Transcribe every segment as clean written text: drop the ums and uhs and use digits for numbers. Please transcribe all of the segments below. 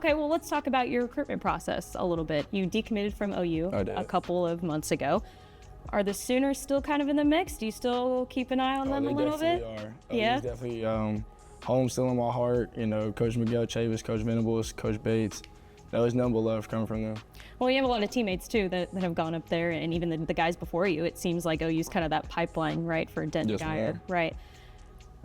Okay, well, let's talk about your recruitment process a little bit. You decommitted from OU I did. a couple of months ago. Are the Sooners still kind of in the mix? Do you still keep an eye on them a little bit? They are. Yeah? He's definitely home still in my heart. You know, Coach Miguel Chavis, Coach Venables, Coach Bates. That was nothing but love coming from them. Well, you have a lot of teammates, too, that have gone up there, and even the guys before you. It seems like OU's kind of that pipeline, right, for Denton Yes, Geyer, ma'am. right?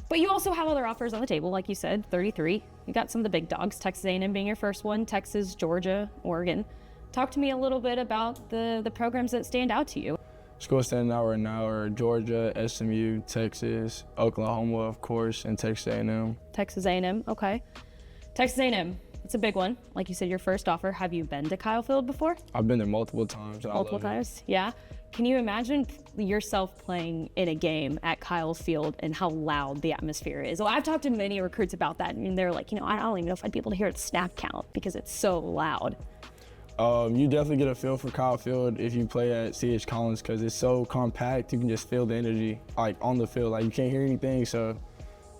But you also have other offers on the table, like you said, 33. You got some of the big dogs, Texas A&M being your first one, Texas, Georgia, Oregon. Talk to me a little bit about the programs that stand out to you. Schools standing out right now are Georgia, SMU, Texas, Oklahoma, of course, and Texas A&M. Texas A&M, okay. Texas A&M, it's a big one. Like you said, your first offer. Have you been to Kyle Field before? I've been there multiple times. And Multiple I love times, yeah. Can you imagine yourself playing in a game at Kyle Field and how loud the atmosphere is? Well, I've talked to many recruits about that, and they're like, I don't even know if I'd be able to hear its snap count because it's so loud. You definitely get a feel for Kyle Field if you play at C.H. Collins because it's so compact. You can just feel the energy like on the field. Like you can't hear anything, so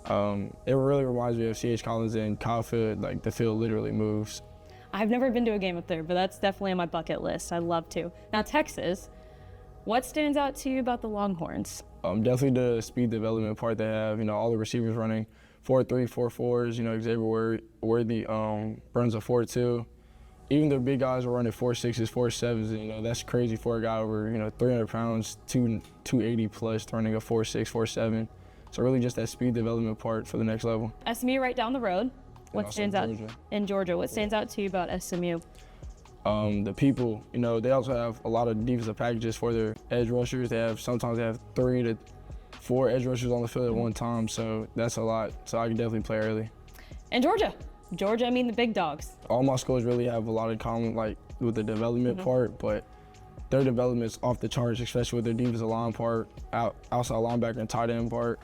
it really reminds me of C.H. Collins and Kyle Field. Like the field literally moves. I've never been to a game up there, but that's definitely on my bucket list. I'd love to. Now, Texas, what stands out to you about the Longhorns? Definitely the speed development part they have. You know, all the receivers running 4.3, 4.4s. You know, Xavier Worthy runs a 4.2. Even the big guys are running 4.6s, 4.7s. You know, that's crazy for a guy over 300 pounds, 280 plus, running a 4.6, 4.7. So really, just that speed development part for the next level. SMU right down the road. What also stands out Georgia. in Georgia? What stands out to you about SMU? The people, they also have a lot of defensive packages for their edge rushers. Sometimes they have 3 to 4 edge rushers on the field at one time, so that's a lot. So I can definitely play early. And Georgia, I mean the big dogs. All my schools really have a lot in common, like with the development part, but their development's off the charts, especially with their defensive line part, outside linebacker and tight end part.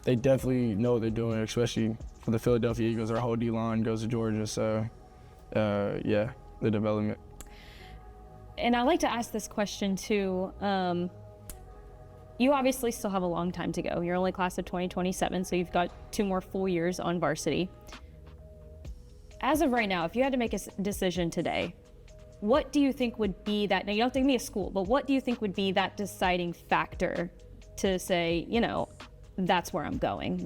They definitely know what they're doing, especially for the Philadelphia Eagles. Their whole D-line goes to Georgia, so yeah, the development. And I like to ask this question too. You obviously still have a long time to go. You're only class of 2027, so you've got 2 more full years on varsity. As of right now, if you had to make a decision today, what do you think would be that, now you don't have to give me a school, but what do you think would be that deciding factor to say, that's where I'm going?